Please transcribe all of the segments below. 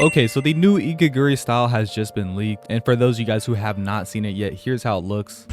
Okay, so the new Igaguri style has just been leaked, and for those of you guys who have not seen it yet, here's how it looks.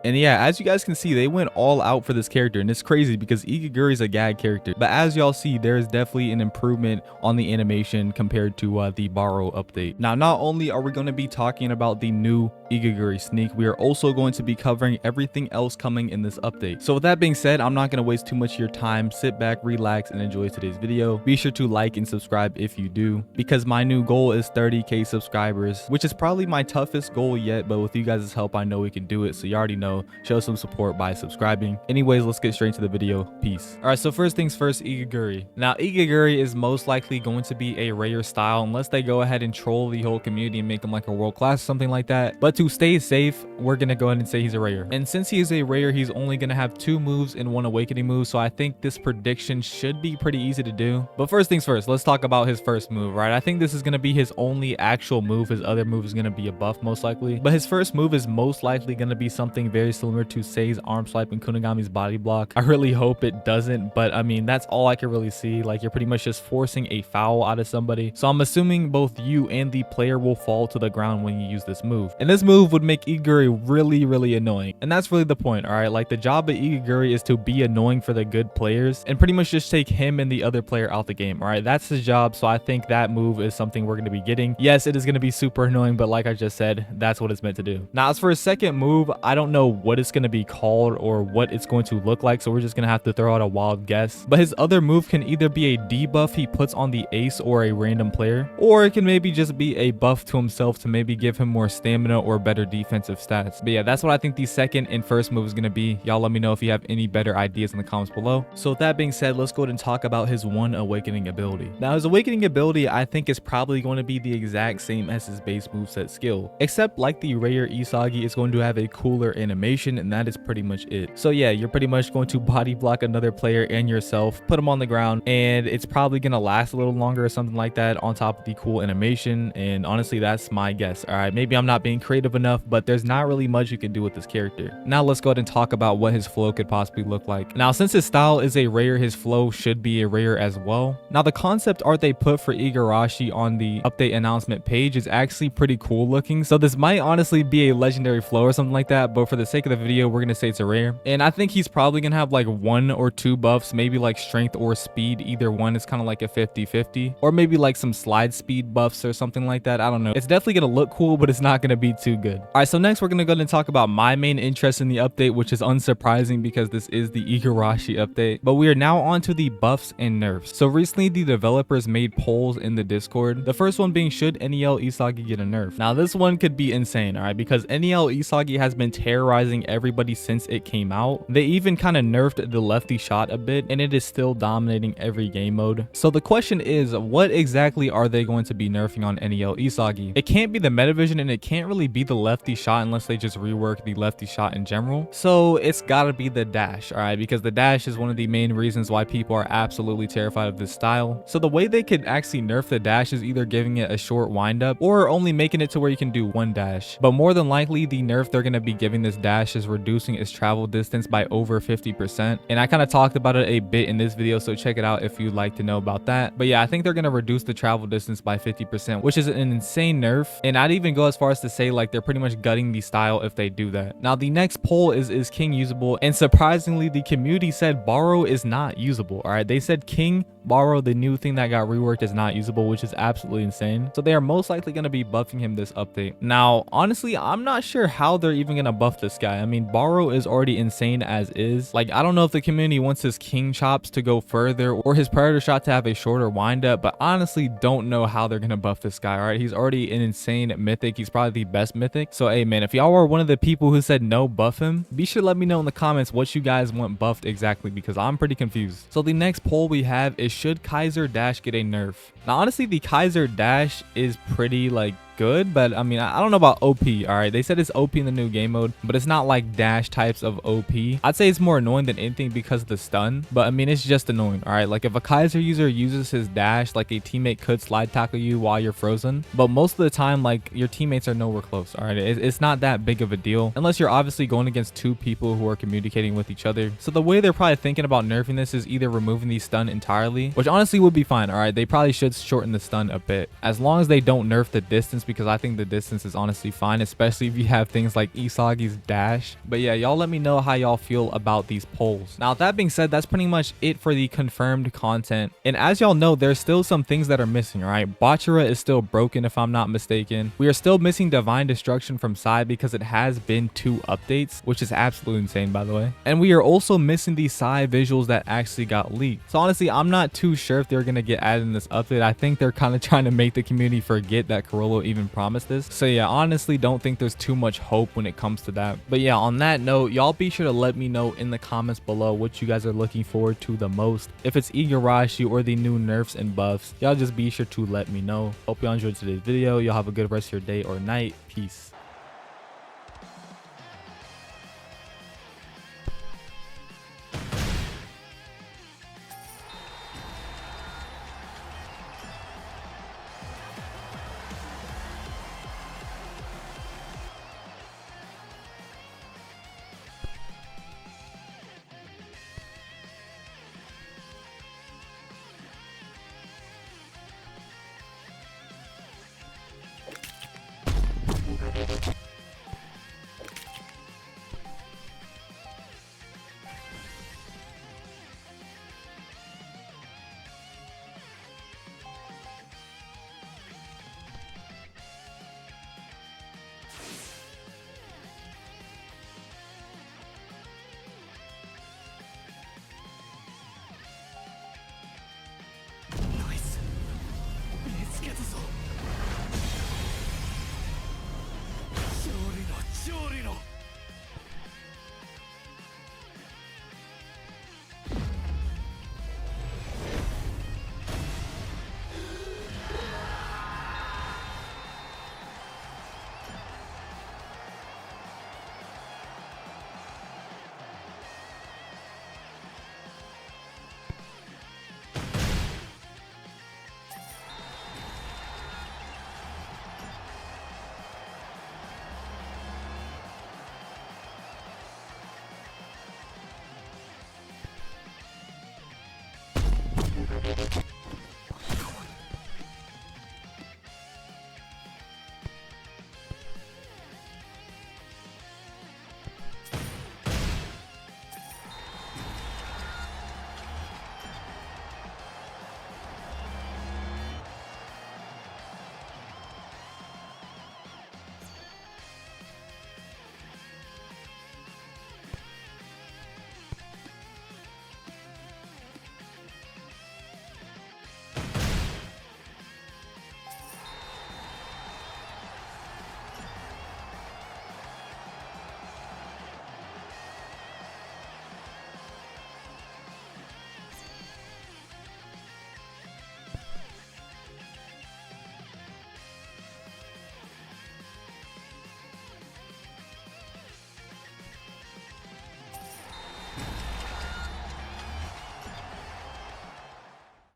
And yeah, as you guys can see, they went all out for this character, and it's crazy because Igaguri is a gag character. But as y'all see, there is definitely an improvement on the animation compared to the Borrow update. Now, not only are we going to be talking about the new Igaguri sneak, we are also going to be covering everything else coming in this update. So with that being said, I'm not going to waste too much of your time. Sit back, relax, and enjoy today's video. Be sure to like and subscribe if you do, because my new goal is 30k subscribers, which is probably my toughest goal yet, but with you guys' help, I know we can do it. So you already know, show some support by subscribing. Anyways, let's get straight into the video. Peace. All right, so first things first, Igaguri. Now, Igaguri is most likely going to be a rare style unless they go ahead and troll the whole community and make him like a world class or something like that. But to stay safe, we're gonna go ahead and say he's a rare. And since he is a rare, he's only gonna have 2 moves and 1 awakening move, so I think this prediction should be pretty easy to do. But first things first, let's talk about his first move, right? I think this is gonna be his only actual move. His other move is gonna be a buff most likely, but his first move is most likely gonna be something very similar to Sei's arm swipe and Kunigami's body block. I really hope it doesn't, but I mean, that's all I can really see. Like, you're pretty much just forcing a foul out of somebody. So I'm assuming both you and the player will fall to the ground when you use this move. And this move would make Igaguri really annoying. And that's really the point, all right? Like, the job of Igaguri is to be annoying for the good players and pretty much just take him and the other player out the game, all right? That's his job. So I think that move is something we're going to be getting. Yes, it is going to be super annoying, but like I just said, that's what it's meant to do. Now, as for his second move, I don't know what it's going to be called or what it's going to look like, so we're just gonna have to throw out a wild guess. But his other move can either be a debuff he puts on the ace or a random player, or it can maybe just be a buff to himself to maybe give him more stamina or better defensive stats. But yeah, that's what I think the second and first move is gonna be. Y'all let me know if you have any better ideas in the comments below. So with that being said, let's go ahead and talk about his 1 awakening ability. Now, his awakening ability I think is probably going to be the exact same as his base moveset skill, except like the rare Isagi, it's going to have a cooler animation, and that is pretty much it. So yeah, you're pretty much going to body block another player and yourself, put them on the ground, and it's probably gonna last a little longer or something like that on top of the cool animation. And honestly, that's my guess. All right, maybe I'm not being creative enough, but there's not really much you can do with this character. Now let's go ahead and talk about what his flow could possibly look like. Now, since his style is a rare, his flow should be a rare as well. Now, the concept art they put for Igarashi on the update announcement page is actually pretty cool looking, so this might honestly be a legendary flow or something like that, but for the sake of the video, we're gonna say it's a rare. And I think he's probably gonna have like 1 or 2 buffs, maybe like strength or speed. Either one is kind of like a 50-50, or maybe like some slide speed buffs or something like that. I don't know. It's definitely gonna look cool, but it's not gonna be too good. All right, so next we're gonna go ahead and talk about my main interest in the update, which is unsurprising because this is the Igarashi update. But we are now on to the buffs and nerfs. So recently the developers made polls in the Discord, the first one being, should NEL Isagi get a nerf? Now this one could be insane, all right, because NEL Isagi has been terrorizing everybody since it came out. They even kind of nerfed the lefty shot a bit, and it is still dominating every game mode. So the question is, what exactly are they going to be nerfing on NEL Isagi? It can't be the metavision, and it can't really be the lefty shot unless they just rework the lefty shot in general. So it's gotta be the dash, all right, because the dash is one of the main reasons why people are absolutely terrified of this style. So the way they could actually nerf the dash is either giving it a short windup or only making it to where you can do 1 dash. But more than likely, the nerf they're gonna be giving this dash is reducing its travel distance by over 50%. And I kind of talked about it a bit in this video, so check it out if you'd like to know about that. But yeah, I think they're gonna reduce the travel distance by 50%, which is an insane nerf. And I'd even go as far as to say like they're pretty much gutting the style if they do that. Now the next poll is King usable? And surprisingly, the community said Borrow is not usable. All right, they said King Borrow, the new thing that got reworked, is not usable, which is absolutely insane. So they are most likely going to be buffing him this update. Now honestly, I'm not sure how they're even going to buff this guy. I mean, Borrow is already insane as is. Like, I don't know if the community wants his King chops to go further or his Predator shot to have a shorter windup, but honestly don't know how they're going to buff this guy. All right, he's already an insane mythic. He's probably the best mythic. So hey man, if y'all were one of the people who said no buff him, be sure to let me know in the comments what you guys want buffed exactly, because I'm pretty confused. So the next poll we have is, should Kaiser Dash get a nerf? Now honestly, the Kaiser Dash is pretty like good, but I mean, I don't know about OP. All right, they said it's OP in the new game mode, but it's not like dash types of OP. I'd say it's more annoying than anything because of the stun, but I mean, it's just annoying. All right, like if a Kaiser user uses his dash, like a teammate could slide tackle you while you're frozen, but most of the time, like your teammates are nowhere close. All right, it's not that big of a deal unless you're obviously going against two people who are communicating with each other. So the way they're probably thinking about nerfing this is either removing the stun entirely, which honestly would be fine. All right, they probably should shorten the stun a bit, as long as they don't nerf the distance, because I think the distance is honestly fine, especially if you have things like Isagi's dash. But yeah, y'all let me know how y'all feel about these polls. Now, that being said, that's pretty much it for the confirmed content. And as y'all know, there's still some things that are missing. All right, Bachara is still broken if I'm not mistaken. We are still missing Divine Destruction from Sai because it has been 2 updates, which is absolutely insane, by the way. And we are also missing the Sai visuals that actually got leaked. So honestly, I'm not too sure if they're gonna get added in this update. I think they're kind of trying to make the community forget that Carollo even promised this. So yeah, honestly, don't think there's too much hope when it comes to that. But yeah, on that note, y'all be sure to let me know in the comments below what you guys are looking forward to the most. If it's Igarashi or the new nerfs and buffs, y'all just be sure to let me know. Hope y'all enjoyed today's video. Y'all have a good rest of your day or night. Peace.